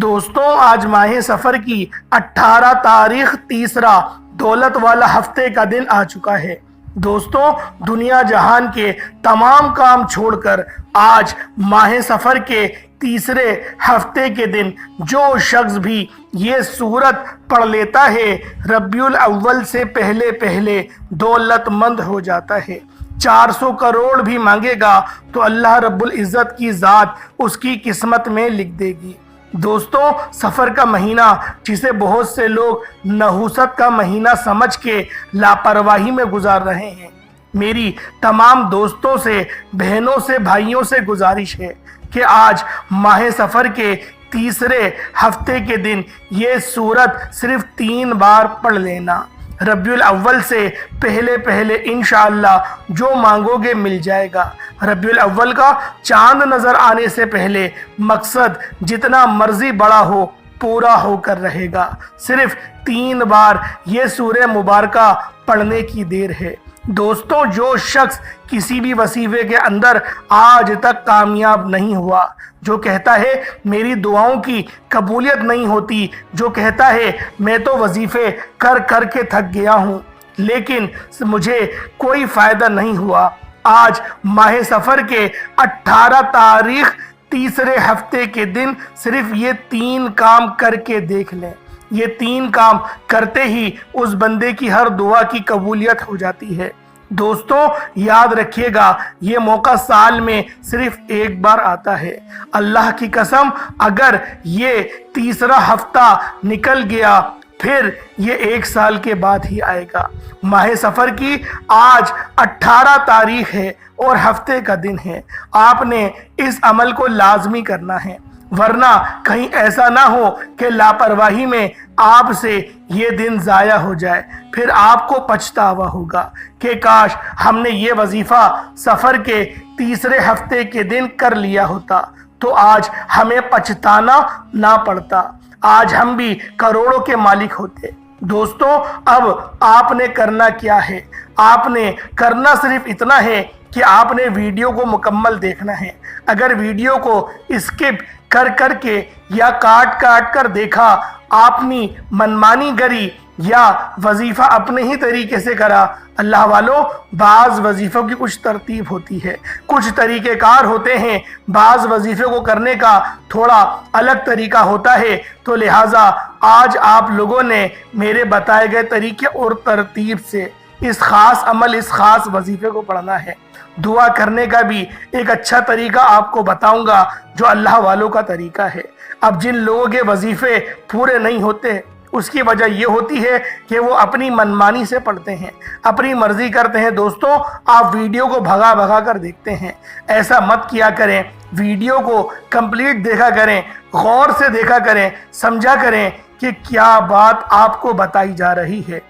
دوستوں آج ماہ سفر کی 18 تاریخ تیسرا دولت والا ہفتے کا دن آ چکا ہے۔ دوستوں دنیا جہان کے تمام کام چھوڑ کر آج ماہ سفر کے تیسرے ہفتے کے دن جو شخص بھی یہ سورت پڑھ لیتا ہے ربیع الاول سے پہلے دولت مند ہو جاتا ہے۔ 400 کروڑ بھی مانگے گا تو اللہ رب العزت کی ذات اس کی قسمت میں لکھ دے گی۔ دوستوں سفر کا مہینہ جسے بہت سے لوگ نحوست کا مہینہ سمجھ کے لاپرواہی میں گزار رہے ہیں، میری تمام دوستوں سے، بہنوں سے، بھائیوں سے گزارش ہے کہ آج ماہ سفر کے تیسرے ہفتے کے دن یہ سورت صرف 3 بار پڑھ لینا۔ ربیع الاول سے پہلے انشاءاللہ جو مانگو گے مل جائے گا۔ ربیع الاول کا چاند نظر آنے سے پہلے مقصد جتنا مرضی بڑا ہو پورا ہو کر رہے گا۔ صرف 3 بار یہ سورہ مبارکہ پڑھنے کی دیر ہے۔ دوستوں جو شخص کسی بھی وظیفے کے اندر آج تک کامیاب نہیں ہوا، جو کہتا ہے میری دعاؤں کی قبولیت نہیں ہوتی، جو کہتا ہے میں تو وظیفے کر کے تھک گیا ہوں لیکن مجھے کوئی فائدہ نہیں ہوا، آج ماہ سفر کے 18 تاریخ تیسرے ہفتے کے دن صرف یہ 3 کام کر کے دیکھ لیں۔ یہ 3 کام کرتے ہی اس بندے کی ہر دعا کی قبولیت ہو جاتی ہے۔ دوستوں یاد رکھیے گا یہ موقع سال میں صرف 1 بار آتا ہے۔ اللہ کی قسم اگر یہ تیسرا ہفتہ نکل گیا پھر یہ 1 سال کے بعد ہی آئے گا۔ ماہ سفر کی آج 18 تاریخ ہے اور ہفتے کا دن ہے۔ آپ نے اس عمل کو لازمی کرنا ہے، ورنہ کہیں ایسا نہ ہو کہ لاپرواہی میں آپ سے یہ دن ضائع ہو جائے، پھر آپ کو پچھتاوا ہوگا کہ کاش ہم نے یہ وظیفہ سفر کے تیسرے ہفتے کے دن کر لیا ہوتا تو آج ہمیں پچھتانا نہ پڑتا، آج ہم بھی کروڑوں کے مالک ہوتے۔ دوستوں اب آپ نے کرنا کیا ہے؟ آپ نے کرنا صرف اتنا ہے کہ آپ نے ویڈیو کو مکمل دیکھنا ہے۔ اگر ویڈیو کو اسکپ کر کے یا کاٹ کر دیکھا، اپنی منمانی کری یا وظیفہ اپنے ہی طریقے سے کرا، اللہ والوں بعض وظیفوں کی کچھ ترتیب ہوتی ہے، کچھ طریقہ کار ہوتے ہیں، بعض وظیفے کو کرنے کا تھوڑا الگ طریقہ ہوتا ہے، تو لہٰذا آج آپ لوگوں نے میرے بتائے گئے طریقے اور ترتیب سے اس خاص عمل، اس خاص وظیفے کو پڑھنا ہے۔ دعا کرنے کا بھی ایک اچھا طریقہ آپ کو بتاؤں گا جو اللہ والوں کا طریقہ ہے۔ اب جن لوگوں کے وظیفے پورے نہیں ہوتے اس کی وجہ یہ ہوتی ہے کہ وہ اپنی منمانی سے پڑھتے ہیں، اپنی مرضی کرتے ہیں۔ دوستوں آپ ویڈیو کو بھگا کر دیکھتے ہیں، ایسا مت کیا کریں۔ ویڈیو کو کمپلیٹ دیکھا کریں، غور سے دیکھا کریں، سمجھا کریں کہ کیا بات آپ کو بتائی جا رہی ہے۔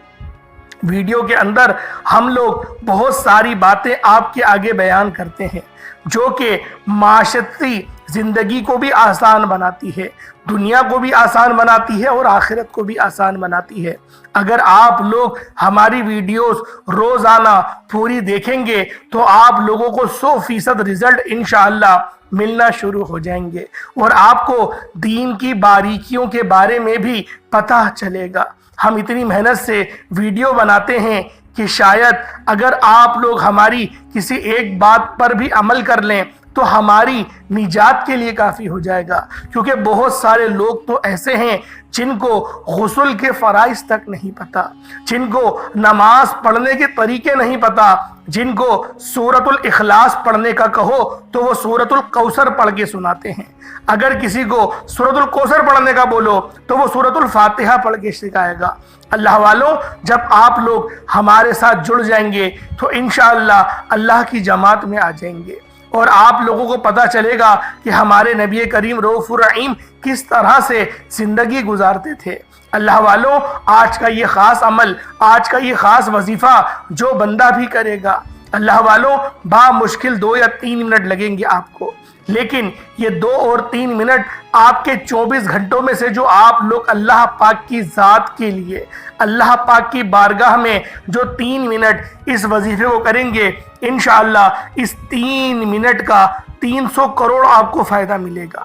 ویڈیو کے اندر ہم لوگ بہت ساری باتیں آپ کے آگے بیان کرتے ہیں جو کہ معاشرتی زندگی کو بھی آسان بناتی ہے، دنیا کو بھی آسان بناتی ہے اور آخرت کو بھی آسان بناتی ہے۔ اگر آپ لوگ ہماری ویڈیوز روزانہ پوری دیکھیں گے تو آپ لوگوں کو 100% رزلٹ انشاءاللہ ملنا شروع ہو جائیں گے اور آپ کو دین کی باریکیوں کے بارے میں بھی پتہ چلے گا۔ ہم اتنی محنت سے ویڈیو بناتے ہیں کہ شاید اگر آپ لوگ ہماری کسی ایک بات پر بھی عمل کر لیں تو ہماری نجات کے لیے کافی ہو جائے گا، کیونکہ بہت سارے لوگ تو ایسے ہیں جن کو غسل کے فرائض تک نہیں پتہ، جن کو نماز پڑھنے کے طریقے نہیں پتہ، جن کو سورۃ الاخلاص پڑھنے کا کہو تو وہ سورۃ الکوثر پڑھ کے سناتے ہیں، اگر کسی کو سورۃ الکوثر پڑھنے کا بولو تو وہ سورۃ الفاتحہ پڑھ کے سکھائے گا۔ اللہ والوں جب آپ لوگ ہمارے ساتھ جڑ جائیں گے تو انشاءاللہ اللہ کی جماعت میں آ جائیں گے اور آپ لوگوں کو پتہ چلے گا کہ ہمارے نبی کریم رؤوف الرحیم کس طرح سے زندگی گزارتے تھے۔ اللہ والوں آج کا یہ خاص عمل، آج کا یہ خاص وظیفہ جو بندہ بھی کرے گا، اللہ والوں بامشکل 2 یا 3 منٹ لگیں گے آپ کو، لیکن یہ 2 اور 3 منٹ آپ کے 24 گھنٹوں میں سے جو آپ لوگ اللہ پاک کی ذات کے لیے، اللہ پاک کی بارگاہ میں جو 3 منٹ اس وظیفے کو کریں گے، انشاءاللہ اس 3 منٹ کا 300 کروڑ آپ کو فائدہ ملے گا۔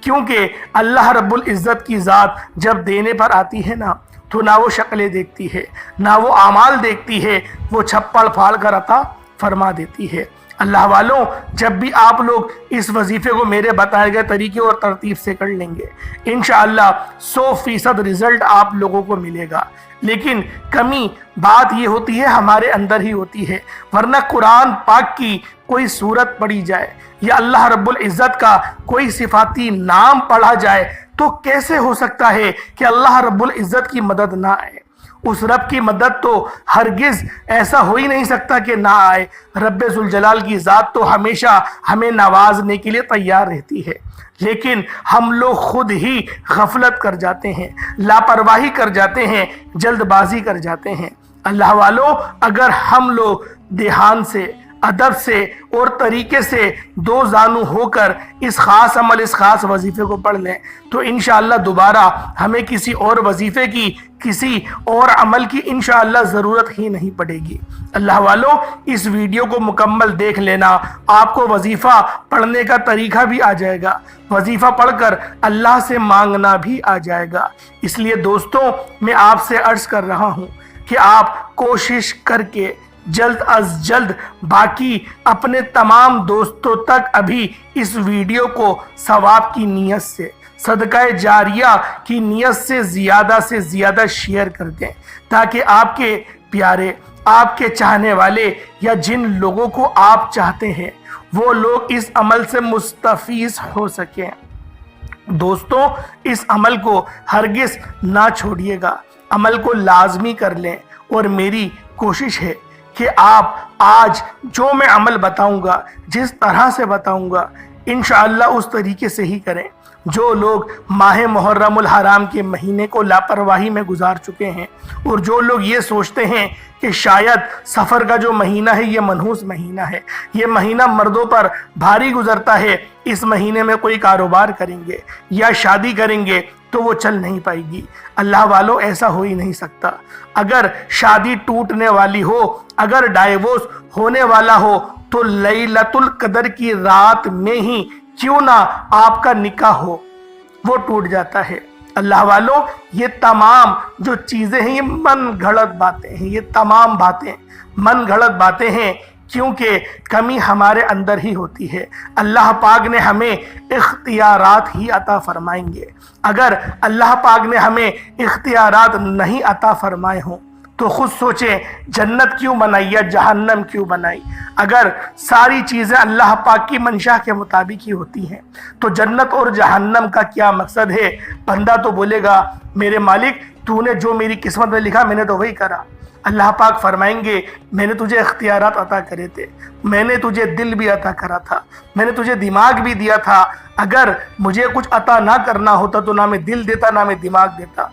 کیونکہ اللہ رب العزت کی ذات جب دینے پر آتی ہے نا تو نہ وہ شکلیں دیکھتی ہے نہ وہ اعمال دیکھتی ہے، وہ چھپڑ پھاڑ کر عطا فرما دیتی ہے۔ اللہ والوں، جب بھی آپ لوگ اس وظیفے کو میرے بتائے گئے طریقے اور ترتیب سے کر لیں گے، انشاءاللہ 100% رزلٹ آپ لوگوں کو ملے گا۔ لیکن کمی بات یہ ہوتی ہے ہمارے اندر ہی ہوتی ہے، ورنہ قرآن پاک کی کوئی سورت پڑھی جائے یا اللہ رب العزت کا کوئی صفاتی نام پڑھا جائے تو کیسے ہو سکتا ہے کہ اللہ رب العزت کی مدد نہ آئے؟ اس رب کی مدد تو ہرگز ایسا ہو ہی نہیں سکتا کہ نہ آئے۔ رب ذوالجلال کی ذات تو ہمیشہ ہمیں نوازنے کے لیے تیار رہتی ہے، لیکن ہم لوگ خود ہی غفلت کر جاتے ہیں، لاپرواہی کر جاتے ہیں، جلد بازی کر جاتے ہیں۔ اللہ والوں، اگر ہم لوگ دھیان سے، ادب سے اور طریقے سے دو زانو ہو کر اس خاص عمل، اس خاص وظیفے کو پڑھ لیں تو انشاءاللہ دوبارہ ہمیں کسی اور وظیفے کی، کسی اور عمل کی انشاءاللہ ضرورت ہی نہیں پڑے گی۔ اللہ والوں، اس ویڈیو کو مکمل دیکھ لینا، آپ کو وظیفہ پڑھنے کا طریقہ بھی آ جائے گا، وظیفہ پڑھ کر اللہ سے مانگنا بھی آ جائے گا۔ اس لیے دوستوں، میں آپ سے عرض کر رہا ہوں کہ آپ کوشش کر کے جلد از جلد باقی اپنے تمام دوستوں تک ابھی اس ویڈیو کو ثواب کی نیت سے، صدقہ جاریہ کی نیت سے زیادہ شیئر کر دیں، تاکہ آپ کے پیارے، آپ کے چاہنے والے یا جن لوگوں کو آپ چاہتے ہیں وہ لوگ اس عمل سے مستفیض ہو سکیں۔ دوستوں، اس عمل کو ہرگز نہ چھوڑیے گا، عمل کو لازمی کر لیں، اور میری کوشش ہے کہ آپ آج جو میں عمل بتاؤں گا، جس طرح سے بتاؤں گا، انشاءاللہ اس طریقے سے ہی کریں۔ جو لوگ ماہ محرم الحرام کے مہینے کو لاپرواہی میں گزار چکے ہیں، اور جو لوگ یہ سوچتے ہیں کہ شاید سفر کا جو مہینہ ہے یہ منحوس مہینہ ہے، یہ مہینہ مردوں پر بھاری گزرتا ہے، اس مہینے میں کوئی کاروبار کریں گے یا شادی کریں گے تو وہ چل نہیں پائے گی۔ اللہ والوں، ایسا ہو ہی نہیں سکتا۔ اگر شادی ٹوٹنے والی ہو، اگر ڈائیورس ہونے والا ہو تو لیلۃ القدر کی رات میں ہی کیوں نہ آپ کا نکاح ہو، وہ ٹوٹ جاتا ہے۔ اللہ والوں، یہ تمام جو چیزیں ہیں یہ من گھڑت باتیں ہیں، یہ تمام باتیں من گھڑت باتیں ہیں، کیونکہ کمی ہمارے اندر ہی ہوتی ہے۔ اللہ پاک نے ہمیں اختیارات ہی عطا فرمائیں گے۔ اگر اللہ پاک نے ہمیں اختیارات نہیں عطا فرمائے ہوں تو خود سوچیں، جنت کیوں بنائی یا جہنم کیوں بنائی؟ اگر ساری چیزیں اللہ پاک کی منشا کے مطابق ہی ہوتی ہیں تو جنت اور جہنم کا کیا مقصد ہے؟ بندہ تو بولے گا، میرے مالک تو نے جو میری قسمت میں لکھا میں نے تو وہی کرا۔ اللہ پاک فرمائیں گے، میں نے تجھے اختیارات عطا کرے تھے، میں نے تجھے دل بھی عطا کرا تھا، میں نے تجھے دماغ بھی دیا تھا۔ اگر مجھے کچھ عطا نہ کرنا ہوتا تو نہ میں دل دیتا نہ میں دماغ دیتا،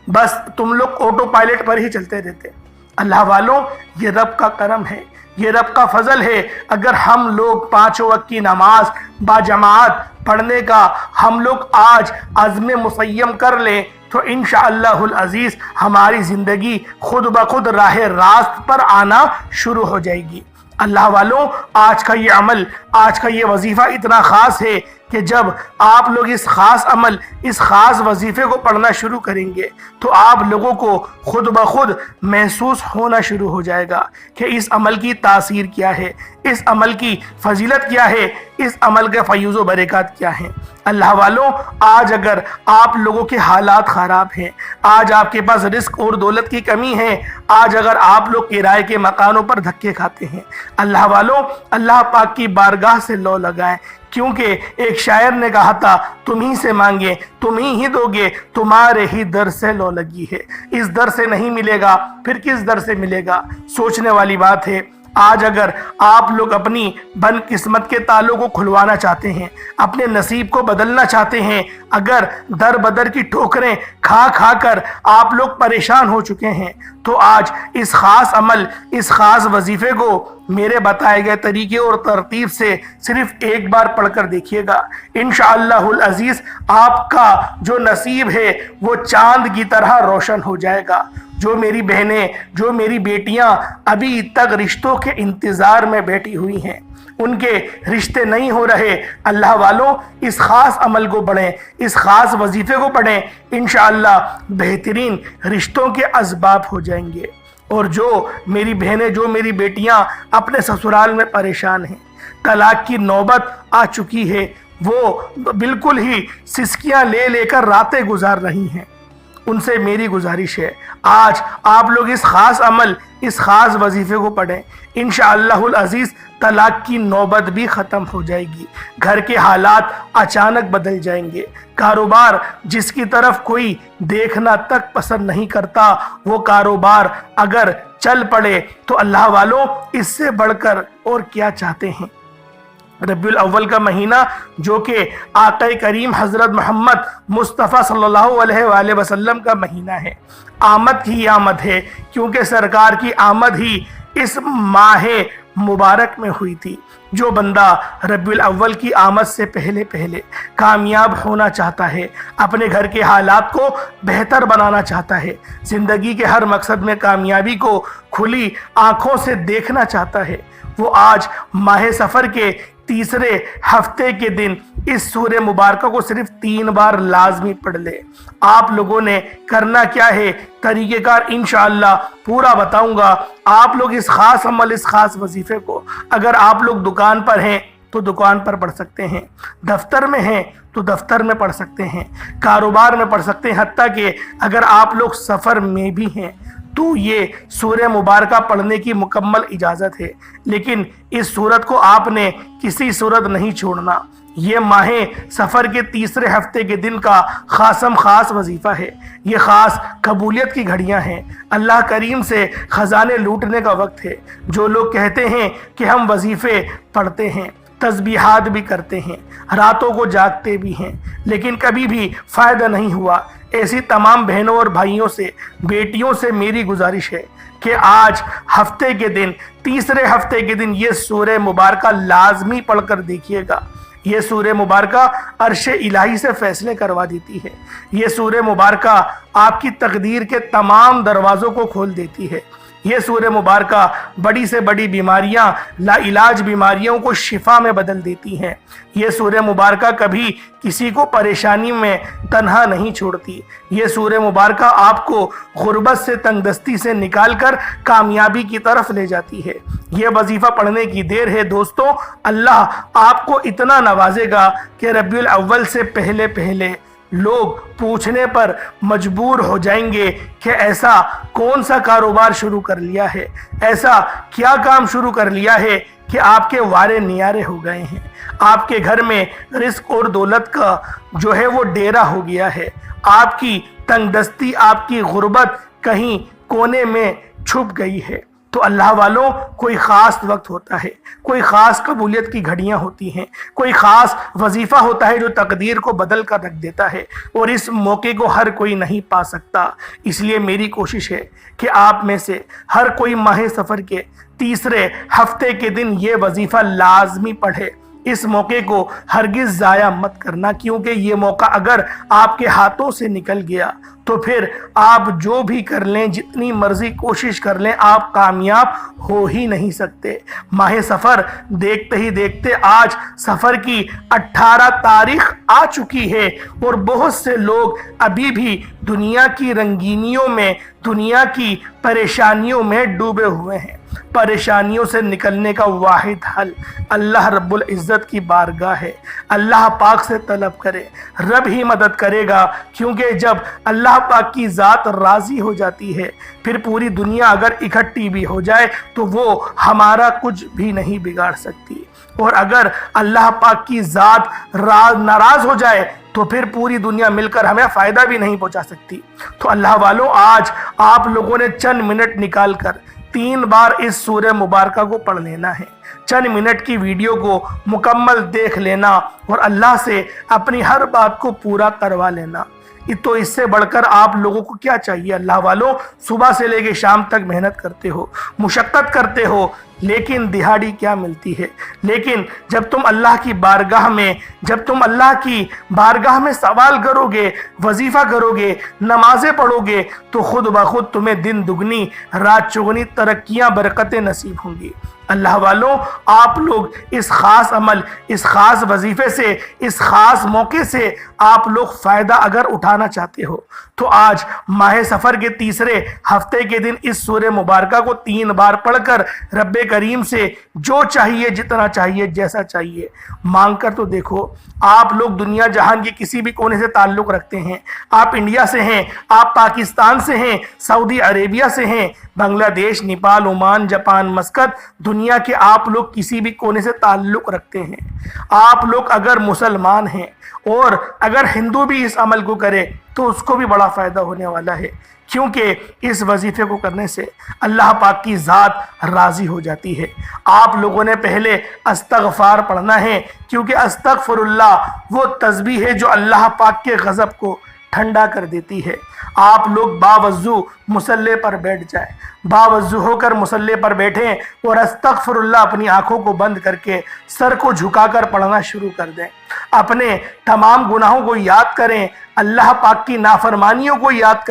بس تم لوگ آٹو پائلٹ پر ہی چلتے رہتے۔ اللہ والوں، یہ رب کا کرم ہے، یہ رب کا فضل ہے۔ اگر ہم لوگ 5 وقت کی نماز باجماعت پڑھنے کا ہم لوگ آج عزم مسیم کر لیں تو انشاءاللہ العزیز ہماری زندگی خود بخود راہ راست پر آنا شروع ہو جائے گی۔ اللہ والوں، آج کا یہ عمل، آج کا یہ وظیفہ اتنا خاص ہے کہ جب آپ لوگ اس خاص عمل، اس خاص وظیفے کو پڑھنا شروع کریں گے تو آپ لوگوں کو خود بخود محسوس ہونا شروع ہو جائے گا کہ اس عمل کی تاثیر کیا ہے، اس عمل کی فضیلت کیا ہے، اس عمل کے فیوز و برکات کیا ہیں۔ اللہ والوں، آج اگر آپ لوگوں کے حالات خراب ہیں، آج آپ کے پاس رزق اور دولت کی کمی ہے، آج اگر آپ لوگ کرائے کے مکانوں پر دھکے کھاتے ہیں، اللہ والوں، اللہ پاک کی بارگاہ سے لو لگائیں، کیونکہ ایک شاعر نے کہا تھا، تم ہی سے مانگے تم ہی دو گے، تمہارے ہی در سے لو لگی ہے۔ اس در سے نہیں ملے گا پھر کس در سے ملے گا؟ سوچنے والی بات ہے۔ آج اگر آپ لوگ اپنی بد قسمت کے تالوں کو کھلوانا چاہتے ہیں، اپنے نصیب کو بدلنا چاہتے ہیں، اگر در بدر کی ٹھوکریں کھا کھا کر آپ لوگ پریشان ہو چکے ہیں تو آج اس خاص عمل، اس خاص وظیفے کو میرے بتائے گئے طریقے اور ترتیب سے صرف ایک بار پڑھ کر دیکھیے گا۔ انشاءاللہ العزیز آپ کا جو نصیب ہے وہ چاند کی طرح روشن ہو جائے گا۔ جو میری بہنیں، جو میری بیٹیاں ابھی تک رشتوں کے انتظار میں بیٹھی ہوئی ہیں، ان کے رشتے نہیں ہو رہے، اللہ والوں اس خاص عمل کو پڑھیں، اس خاص وظیفے کو پڑھیں، انشاءاللہ بہترین رشتوں کے اسباب ہو جائیں گے۔ اور جو میری بہنیں، جو میری بیٹیاں اپنے سسرال میں پریشان ہیں، طلاق کی نوبت آ چکی ہے، وہ بالکل ہی سسکیاں لے لے کر راتیں گزار رہی ہیں، ان سے میری گزارش ہے آج آپ لوگ اس خاص عمل، اس خاص وظیفے کو پڑھیں، انشاءاللہ العزیز طلاق کی نوبت بھی ختم ہو جائے گی، گھر کے حالات اچانک بدل جائیں گے، کاروبار جس کی طرف کوئی دیکھنا تک پسند نہیں کرتا، وہ کاروبار اگر چل پڑے تو اللہ والوں اس سے بڑھ کر اور کیا چاہتے ہیں۔ ربیع الاول کا مہینہ جو کہ آقا کریم حضرت محمد مصطفیٰ صلی اللہ علیہ وآلہ وسلم کا مہینہ ہے، آمد کی آمد ہے، کیونکہ سرکار کی آمد ہی اس ماہ مبارک میں ہوئی تھی۔ جو بندہ ربیع الاول کی آمد سے پہلے کامیاب ہونا چاہتا ہے، اپنے گھر کے حالات کو بہتر بنانا چاہتا ہے، زندگی کے ہر مقصد میں کامیابی کو کھلی آنکھوں سے دیکھنا چاہتا ہے، وہ آج ماہ سفر کے تیسرے ہفتے کے دن اس سورہ مبارکہ کو صرف 3 بار لازمی پڑھ لے۔ آپ لوگوں نے کرنا کیا ہے، طریقہ کار انشاءاللہ پورا بتاؤں گا۔ آپ لوگ اس خاص عمل، اس خاص وظیفے کو، اگر آپ لوگ دکان پر ہیں تو دکان پر پڑھ سکتے ہیں، دفتر میں ہیں تو دفتر میں پڑھ سکتے ہیں، کاروبار میں پڑھ سکتے ہیں، حتیٰ کہ اگر آپ لوگ سفر میں بھی ہیں تو یہ سورہ مبارکہ پڑھنے کی مکمل اجازت ہے، لیکن اس سورت کو آپ نے کسی صورت نہیں چھوڑنا۔ یہ ماہ سفر کے تیسرے ہفتے کے دن کا خاص وظیفہ ہے، یہ خاص قبولیت کی گھڑیاں ہیں، اللہ کریم سے خزانے لوٹنے کا وقت ہے۔ جو لوگ کہتے ہیں کہ ہم وظیفے پڑھتے ہیں، تسبیحات بھی کرتے ہیں، راتوں کو جاگتے بھی ہیں، لیکن کبھی بھی فائدہ نہیں ہوا، ایسی تمام بہنوں اور بھائیوں سے، بیٹیوں سے میری گزارش ہے کہ آج ہفتے کے دن، تیسرے ہفتے کے دن یہ سورہ مبارکہ لازمی پڑھ کر دیکھیے گا۔ یہ سورہ مبارکہ عرش الہی سے فیصلے کروا دیتی ہے، یہ سورہ مبارکہ آپ کی تقدیر کے تمام دروازوں کو کھول دیتی ہے، یہ سورہ مبارکہ بڑی سے بڑی بیماریاں، لا علاج بیماریوں کو شفا میں بدل دیتی ہیں، یہ سورہ مبارکہ کبھی کسی کو پریشانی میں تنہا نہیں چھوڑتی، یہ سورہ مبارکہ آپ کو غربت سے، تنگ دستی سے نکال کر کامیابی کی طرف لے جاتی ہے۔ یہ وظیفہ پڑھنے کی دیر ہے دوستوں، اللہ آپ کو اتنا نوازے گا کہ ربیع الاول سے پہلے لوگ پوچھنے پر مجبور ہو جائیں گے کہ ایسا کون سا کاروبار شروع کر لیا ہے، ایسا کیا کام شروع کر لیا ہے کہ آپ کے وارے نیارے ہو گئے ہیں، آپ کے گھر میں رزق اور دولت کا جو ہے وہ ڈیرہ ہو گیا ہے، آپ کی تنگ دستی، آپ کی غربت کہیں کونے میں چھپ گئی ہے۔ تو اللہ والوں، کوئی خاص وقت ہوتا ہے، کوئی خاص قبولیت کی گھڑیاں ہوتی ہیں، کوئی خاص وظیفہ ہوتا ہے جو تقدیر کو بدل کر رکھ دیتا ہے، اور اس موقع کو ہر کوئی نہیں پا سکتا۔ اس لیے میری کوشش ہے کہ آپ میں سے ہر کوئی ماہ سفر کے تیسرے ہفتے کے دن یہ وظیفہ لازمی پڑھے۔ اس موقع کو ہرگز ضائع مت کرنا، کیونکہ یہ موقع اگر آپ کے ہاتھوں سے نکل گیا تو پھر آپ جو بھی کر لیں، جتنی مرضی کوشش کر لیں، آپ کامیاب ہو ہی نہیں سکتے۔ ماہ سفر دیکھتے ہی دیکھتے آج سفر کی 18 تاریخ آ چکی ہے، اور بہت سے لوگ ابھی بھی دنیا کی رنگینیوں میں، دنیا کی پریشانیوں میں ڈوبے ہوئے ہیں۔ پریشانیوں سے نکلنے کا واحد حل اللہ رب العزت کی بارگاہ ہے، اللہ پاک سے طلب کرے، رب ہی مدد کرے گا، کیونکہ جب اللہ پاک کی ذات راضی ہو جاتی ہے، پھر پوری دنیا اگر اکٹھی بھی ہو جائے تو وہ ہمارا کچھ بھی نہیں بگاڑ سکتی، اور اگر اللہ پاک کی ذات ناراض ہو جائے تو پھر پوری دنیا مل کر ہمیں فائدہ بھی نہیں پہنچا سکتی۔ تو اللہ والوں، آج آپ لوگوں نے چند منٹ نکال کر 3 بار اس سورہ مبارکہ کو پڑھ لینا ہے، چند منٹ کی ویڈیو کو مکمل دیکھ لینا، اور اللہ سے اپنی ہر بات کو پورا کروا لینا۔ تو اس سے بڑھ کر آپ لوگوں کو کیا چاہیے؟ اللہ والوں، صبح سے لے کے شام تک محنت کرتے ہو، مشقت کرتے ہو، لیکن دہاڑی کیا ملتی ہے۔ لیکن جب تم اللہ کی بارگاہ میں سوال کرو گے، وظیفہ کرو گے، نمازیں پڑھو گے، تو خود بخود تمہیں دن دگنی رات چگنی ترقیاں برکتیں نصیب ہوں گی۔ اللہ والوں، آپ لوگ اس خاص عمل، اس خاص وظیفے سے، اس خاص موقع سے آپ لوگ فائدہ اگر اٹھانا چاہتے ہو تو آج ماہ سفر کے تیسرے ہفتے کے دن اس سورہ مبارکہ کو 3 بار پڑھ کر رب کریم سے جو چاہیے، جتنا چاہیے، جیسا چاہیے مانگ کر تو دیکھو۔ آپ لوگ دنیا جہان کے کسی بھی کونے سے تعلق رکھتے ہیں، آپ انڈیا سے ہیں، آپ پاکستان سے ہیں، سعودی عربیہ سے ہیں، بنگلہ دیش، نیپال، عمان، جاپان، مسقط، دنیا کے آپ لوگ کسی بھی کونے سے تعلق رکھتے ہیں، آپ لوگ اگر مسلمان ہیں اور اگر ہندو بھی اس عمل کو کرے تو اس کو بھی بڑا فائدہ ہونے والا ہے، کیونکہ اس وظیفے کو کرنے سے اللہ پاک کی ذات راضی ہو جاتی ہے۔ آپ لوگوں نے پہلے استغفار پڑھنا ہے، کیونکہ استغفر اللہ وہ تسبیح ہے جو اللہ پاک کے غضب کو ٹھنڈا کر دیتی ہے۔ آپ لوگ باوضو مصلی پر بیٹھ جائیں، باوضو ہو کر مصلی پر بیٹھیں اور استغفر اللہ اپنی آنکھوں کو بند کر کے سر کو جھکا کر پڑھنا شروع کر دیں۔ اپنے تمام گناہوں کو یاد کریں، اللہ پاک کی نافرمانیوں کو یاد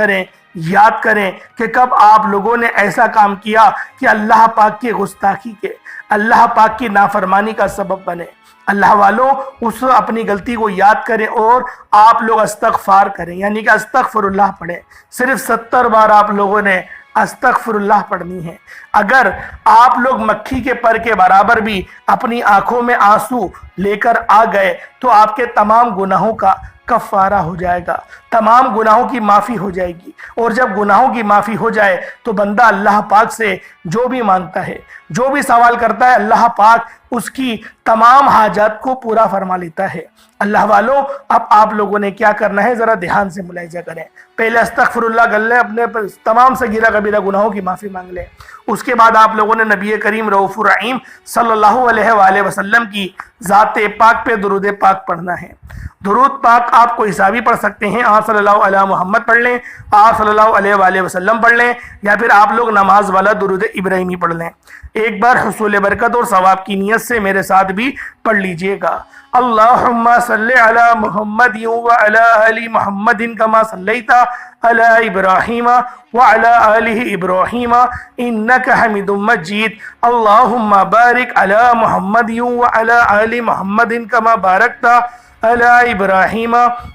کریں کہ کب آپ لوگوں نے ایسا کام کیا کہ اللہ پاک کی گستاخی کے، اللہ پاک کی نافرمانی کا سبب بنے۔ اللہ والوں، اس اپنی غلطی کو یاد کریں اور آپ لوگ استغفار کریں، یعنی کہ استغفر اللہ پڑھیں۔ صرف 70 بار آپ لوگوں نے استغفر اللہ پڑھنی ہے۔ اگر آپ لوگ مکھی کے پر کے برابر بھی اپنی آنکھوں میں آنسو لے کر آ گئے تو آپ کے تمام گناہوں کا کفارہ ہو جائے گا، تمام گناہوں کی معافی ہو جائے گی۔ اور جب گناہوں کی معافی ہو جائے تو بندہ اللہ پاک سے جو بھی مانگتا ہے، جو بھی سوال کرتا ہے، اللہ پاک اس کی تمام حاجات کو پورا فرما لیتا ہے۔ اللہ والوں، اب آپ لوگوں نے کیا کرنا ہے، ذرا دھیان سے ملاحظہ کریں۔ پہلے استغفر اللہ کر لیں، اپنے تمام صغیرہ کبیرہ گناہوں کی معافی مانگ لیں۔ اس کے بعد آپ لوگوں نے نبی کریم رؤوف الرحیم صلی اللہ علیہ وآلہ وسلم کی ذات پاک پہ درود پاک پڑھنا ہے۔ درود پاک آپ کو حسابی پڑھ سکتے ہیں، آپ صلی اللہ علیہ محمد پڑھ لیں، آپ صلی اللہ علیہ وآلہ وسلم پڑھ لیں، یا پھر آپ لوگ نماز والا درود ابراہیمی پڑھ لیں۔ ایک بار حصول برکت اور ثواب کی نیت سے میرے ساتھ بھی پڑھ لیجئے گا۔ اللہم صلی علی محمد وعلی آل محمد کما صلیت علی ابراہیم وعلی آل ابراہیم انک حمید مجید۔ اللہم بارک علی محمد وعلی آل محمد کما بارکت علی ابراہیم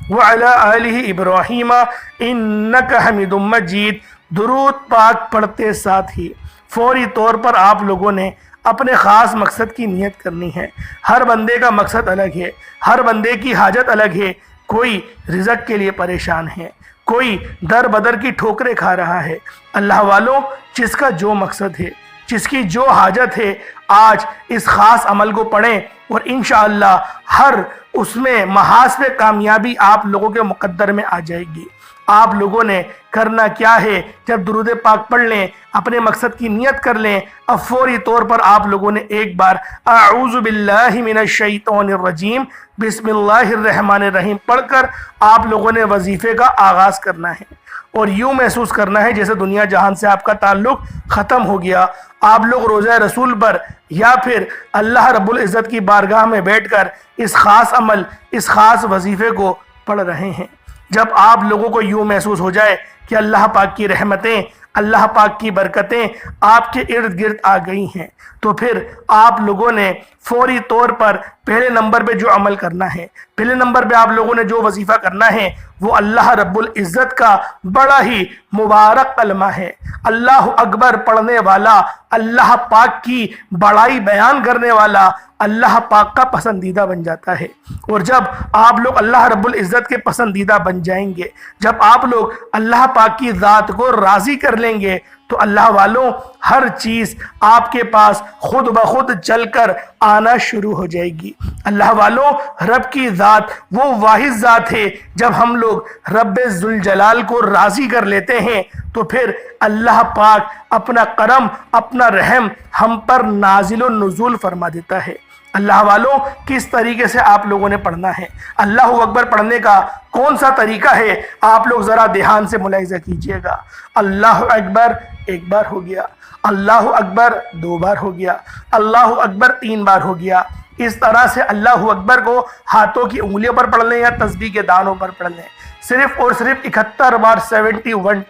وعلی آل ابراہیم انک حمید مجید۔ درود پاک پڑھتے ساتھ ہی فوری طور پر آپ لوگوں نے اپنے خاص مقصد کی نیت کرنی ہے۔ ہر بندے کا مقصد الگ ہے، ہر بندے کی حاجت الگ ہے۔ کوئی رزق کے لیے پریشان ہے، کوئی در بدر کی ٹھوکریں کھا رہا ہے۔ اللہ والوں، جس کا جو مقصد ہے، جس کی جو حاجت ہے، آج اس خاص عمل کو پڑھیں اور انشاءاللہ ہر اس میں محاذ پہ کامیابی آپ لوگوں کے مقدر میں آ جائے گی۔ آپ لوگوں نے کرنا کیا ہے، جب درود پاک پڑھ لیں، اپنے مقصد کی نیت کر لیں، اب فوری طور پر آپ لوگوں نے ایک بار اعوذ باللہ من الشیطان الرجیم بسم اللہ الرحمن الرحیم پڑھ کر آپ لوگوں نے وظیفے کا آغاز کرنا ہے، اور یوں محسوس کرنا ہے جیسے دنیا جہان سے آپ کا تعلق ختم ہو گیا۔ آپ لوگ روضہ رسول پر یا پھر اللہ رب العزت کی بارگاہ میں بیٹھ کر اس خاص عمل، اس خاص وظیفے کو پڑھ رہے ہیں۔ جب آپ لوگوں کو یوں محسوس ہو جائے کہ اللہ پاک کی رحمتیں، اللہ پاک کی برکتیں آپ کے ارد گرد آ گئی ہیں، تو پھر آپ لوگوں نے فوری طور پر پہلے نمبر پہ جو عمل کرنا ہے، پہلے نمبر پہ آپ لوگوں نے جو وظیفہ کرنا ہے، وہ اللہ رب العزت کا بڑا ہی مبارک کلمہ ہے۔ اللہ اکبر پڑھنے والا، اللہ پاک کی بڑائی بیان کرنے والا اللہ پاک کا پسندیدہ بن جاتا ہے۔ اور جب آپ لوگ اللہ رب العزت کے پسندیدہ بن جائیں گے، جب آپ لوگ اللہ پاک کی ذات کو راضی کر لیں گے، تو اللہ والوں، ہر چیز آپ کے پاس خود بخود چل کر آنا شروع ہو جائے گی۔ اللہ والوں، رب کی ذات وہ واحد ذات ہے، جب ہم لوگ رب ذوالجلال کو راضی کر لیتے ہیں تو پھر اللہ پاک اپنا کرم، اپنا رحم ہم پر نازل و نزول فرما دیتا ہے۔ اللہ والوں کس طریقے سے آپ لوگوں نے پڑھنا ہے، اللہ اکبر پڑھنے کا کون سا طریقہ ہے، آپ لوگ ذرا دھیان سے ملاحظہ کیجئے گا۔ اللہ اکبر ایک بار ہو گیا، اللہ اکبر دو بار ہو گیا، اللہ اکبر تین بار ہو گیا۔ اس طرح سے اللہ اکبر کو ہاتھوں کی انگلیوں پر پڑھ لیں یا تسبیح کے دانوں پر پڑھ لیں، صرف اور صرف 71 بار 71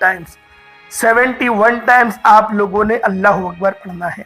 ٹائمز آپ لوگوں نے اللہ اکبر پڑھنا ہے۔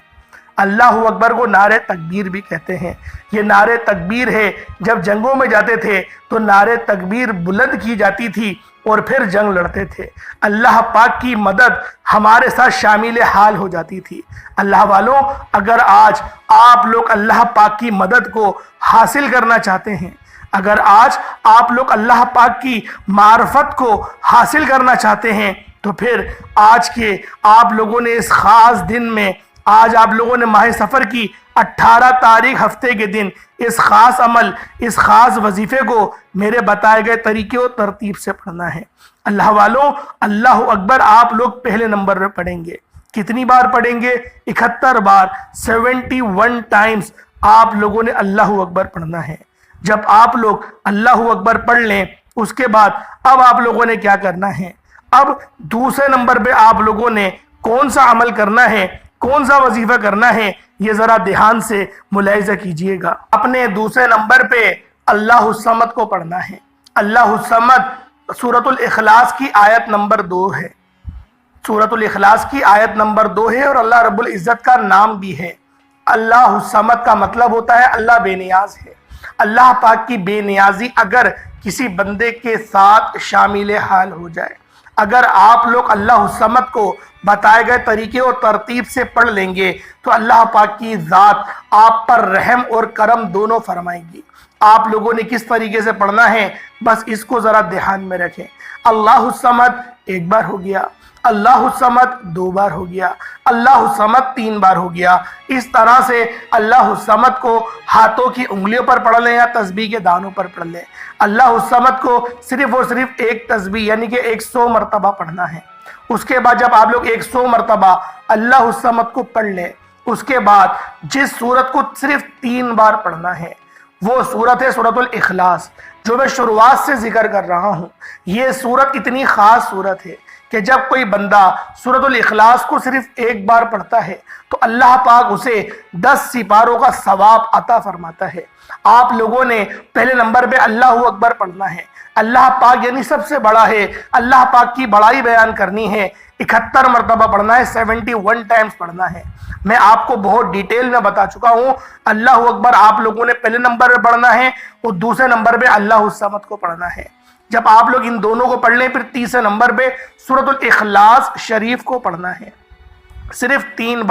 اللہ اکبر کو نعرہ تکبیر بھی کہتے ہیں۔ یہ نعرہ تکبیر ہے، جب جنگوں میں جاتے تھے تو نعرہ تکبیر بلند کی جاتی تھی اور پھر جنگ لڑتے تھے، اللہ پاک کی مدد ہمارے ساتھ شامل حال ہو جاتی تھی۔ اللہ والوں، اگر آج آپ لوگ اللہ پاک کی مدد کو حاصل کرنا چاہتے ہیں، اگر آج آپ لوگ اللہ پاک کی معرفت کو حاصل کرنا چاہتے ہیں، تو پھر آج کے آپ لوگوں نے اس خاص دن میں، آج آپ لوگوں نے ماہ سفر کی 18 تاریخ ہفتے کے دن اس خاص عمل، اس خاص وظیفے کو میرے بتائے گئے طریقے و ترتیب سے پڑھنا ہے۔ اللہ والوں، اللہ اکبر آپ لوگ پہلے نمبر پہ پڑھیں گے۔ کتنی بار پڑھیں گے؟ 71 بار 71 ٹائمز آپ لوگوں نے اللہ اکبر پڑھنا ہے۔ جب آپ لوگ اللہ اکبر پڑھ لیں، اس کے بعد اب آپ لوگوں نے کیا کرنا ہے؟ اب دوسرے نمبر پہ آپ لوگوں نے کون سا عمل کرنا ہے، کون سا وظیفہ کرنا ہے، یہ ذرا دھیان سے ملاحظہ کیجئے گا۔ اپنے دوسرے نمبر پہ اللہ الصمد کو پڑھنا ہے۔ اللہ الصمد سورۃ الاخلاص کی آیت نمبر 2 ہے، سورۃ الاخلاص کی آیت نمبر 2 ہے، اور اللہ رب العزت کا نام بھی ہے۔ اللہ الصمد کا مطلب ہوتا ہے اللہ بے نیاز ہے۔ اللہ پاک کی بے نیازی اگر کسی بندے کے ساتھ شامل حال ہو جائے، اگر آپ لوگ اللہ الصمد کو بتائے گئے طریقے اور ترتیب سے پڑھ لیں گے تو اللہ پاک کی ذات آپ پر رحم اور کرم دونوں فرمائے گی۔ آپ لوگوں نے کس طریقے سے پڑھنا ہے، بس اس کو ذرا دھیان میں رکھیں۔ اللہ الصمد ایک بار ہو گیا، اللہ الصمد دو بار ہو گیا، اللہ الصمد تین بار ہو گیا۔ اس طرح سے اللہ الصمد کو ہاتھوں کی انگلیوں پر پڑھ لیں یا تسبیح کے دانوں پر پڑھ لیں۔ اللہ الصمد کو صرف اور صرف ایک تسبیح یعنی کہ 100 مرتبہ پڑھنا ہے۔ اس کے بعد جب آپ لوگ 100 مرتبہ اللہ الصمد کو پڑھ لیں، اس کے بعد جس سورت کو صرف 3 بار پڑھنا ہے وہ سورت ہے سورۃ الاخلاص، جو میں شروعات سے ذکر کر رہا ہوں۔ یہ سورت اتنی خاص سورت ہے کہ جب کوئی بندہ سورۃ الاخلاص کو صرف ایک بار پڑھتا ہے تو اللہ پاک اسے 10 سپاروں کا ثواب عطا فرماتا ہے۔ آپ لوگوں نے پہلے نمبر پہ اللہ اکبر پڑھنا ہے۔ اللہ پاک یعنی سب سے بڑا ہے، اللہ پاک کی بڑائی بیان کرنی ہے، 71 مرتبہ پڑھنا ہے، 71 ٹائمز پڑھنا ہے۔ میں آپ کو بہت ڈیٹیل میں بتا چکا ہوں۔ اللہ اکبر آپ لوگوں نے پہلے نمبر پہ پڑھنا ہے اور دوسرے نمبر پہ اللہ الصمد کو پڑھنا ہے۔ جب آپ لوگ ان دونوں کو پڑھ لیں، پھر تیسرے نمبر پہ سورۃ الاخلاص شریف کو پڑھنا ہے۔ صرف 3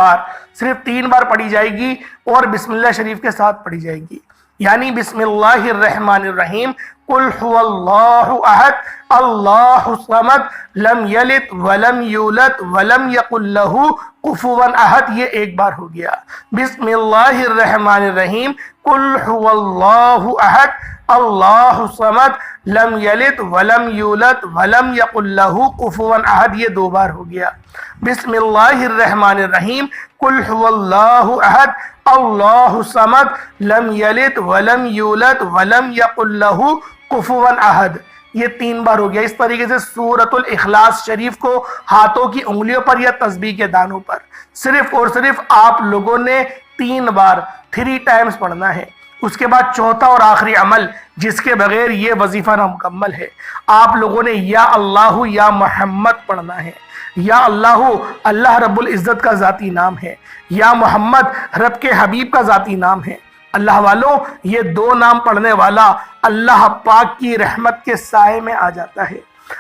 بار پڑھی جائے گی اور بسم اللہ شریف کے ساتھ پڑھی جائے گی، یعنی بسم اللہ الرحمن الرحیم، قل هو اللہ احد اللہ الصمد لم یلد ولم یولد ولم یکن لہ کفوا احد، یہ ایک بار ہو گیا۔ بسم اللہ الرحمن الرحیم، قل هو اللہ احد اللہ الصمد لم یلد ولم یولد ولم یکن لہ کفوا احد، یہ 2 بار ہو گیا۔ بسم اللہ الرحمن الرحیم، قل هو اللہ احد اللہ الصمد لم یلد ولم یولد ولم یکن لہ کفوا احد، یہ 3 بار ہو گیا۔ اس طریقے سے سورۃ الاخلاص شریف کو ہاتھوں کی انگلیوں پر یا تسبیح کے دانوں پر صرف اور صرف آپ لوگوں نے 3 بار 3 ٹائمز پڑھنا ہے۔ اس کے بعد چوتھا اور آخری عمل جس کے بغیر یہ وظیفہ نامکمل ہے، آپ لوگوں نے یا اللہ یا محمد پڑھنا ہے۔ یا اللہ اللہ رب العزت کا ذاتی نام ہے، یا محمد رب کے حبیب کا ذاتی نام ہے۔ اللہ والوں، یہ 2 نام پڑھنے والا اللہ پاک کی رحمت کے سائے میں آ جاتا ہے۔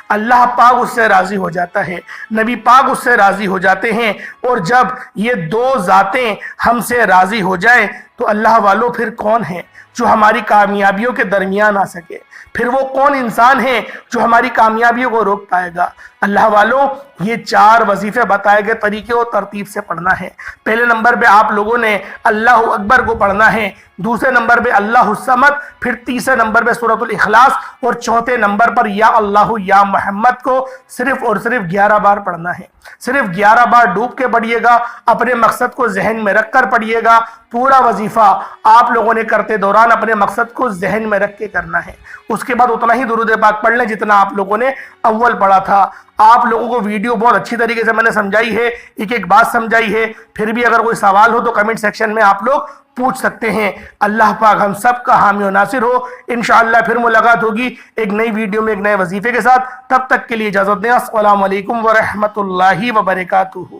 اللہ پاک اس سے راضی ہو جاتا ہے، نبی پاک اس سے راضی ہو جاتے ہیں، اور جب یہ 2 ذاتیں ہم سے راضی ہو جائیں تو اللہ والوں پھر کون ہے جو ہماری کامیابیوں کے درمیان آ سکے؟ پھر وہ کون انسان ہے جو ہماری کامیابیوں کو روک پائے گا؟ اللہ والوں، یہ 4 وظیفے بتائے گئے طریقے اور ترتیب سے پڑھنا ہے۔ پہلے نمبر پہ آپ لوگوں نے اللہ اکبر کو پڑھنا ہے، دوسرے نمبر پہ اللہ الصمد، پھر تیسرے نمبر پہ سورۃ الاخلاص، اور چوتھے نمبر پر یا اللہ یا محمد کو صرف اور صرف 11 بار پڑھنا ہے۔ صرف 11 بار ڈوب کے پڑھیے گا، اپنے مقصد کو ذہن میں رکھ کر پڑھیے گا۔ پورا وظیفہ آپ لوگوں نے کرتے دوران اپنے مقصد کو ذہن میں رکھ کے کرنا ہے۔ اس کے بعد اتنا ہی درود پاک پڑھ لیں جتنا آپ لوگوں نے اول پڑھا تھا۔ آپ لوگوں کو ویڈیو بہت اچھی طریقے سے میں نے سمجھائی ہے، ایک ایک بات سمجھائی ہے۔ پھر بھی اگر کوئی سوال ہو تو کمنٹ سیکشن میں آپ لوگ پوچھ سکتے ہیں۔ اللہ پاک ہم سب کا حامی و ناصر ہو۔ انشاءاللہ پھر ملاقات ہوگی ایک نئی ویڈیو میں ایک نئے وظیفے کے ساتھ۔ تب تک کے لیے اجازت دیں۔ السلام علیکم ورحمۃ اللہ وبرکاتہ۔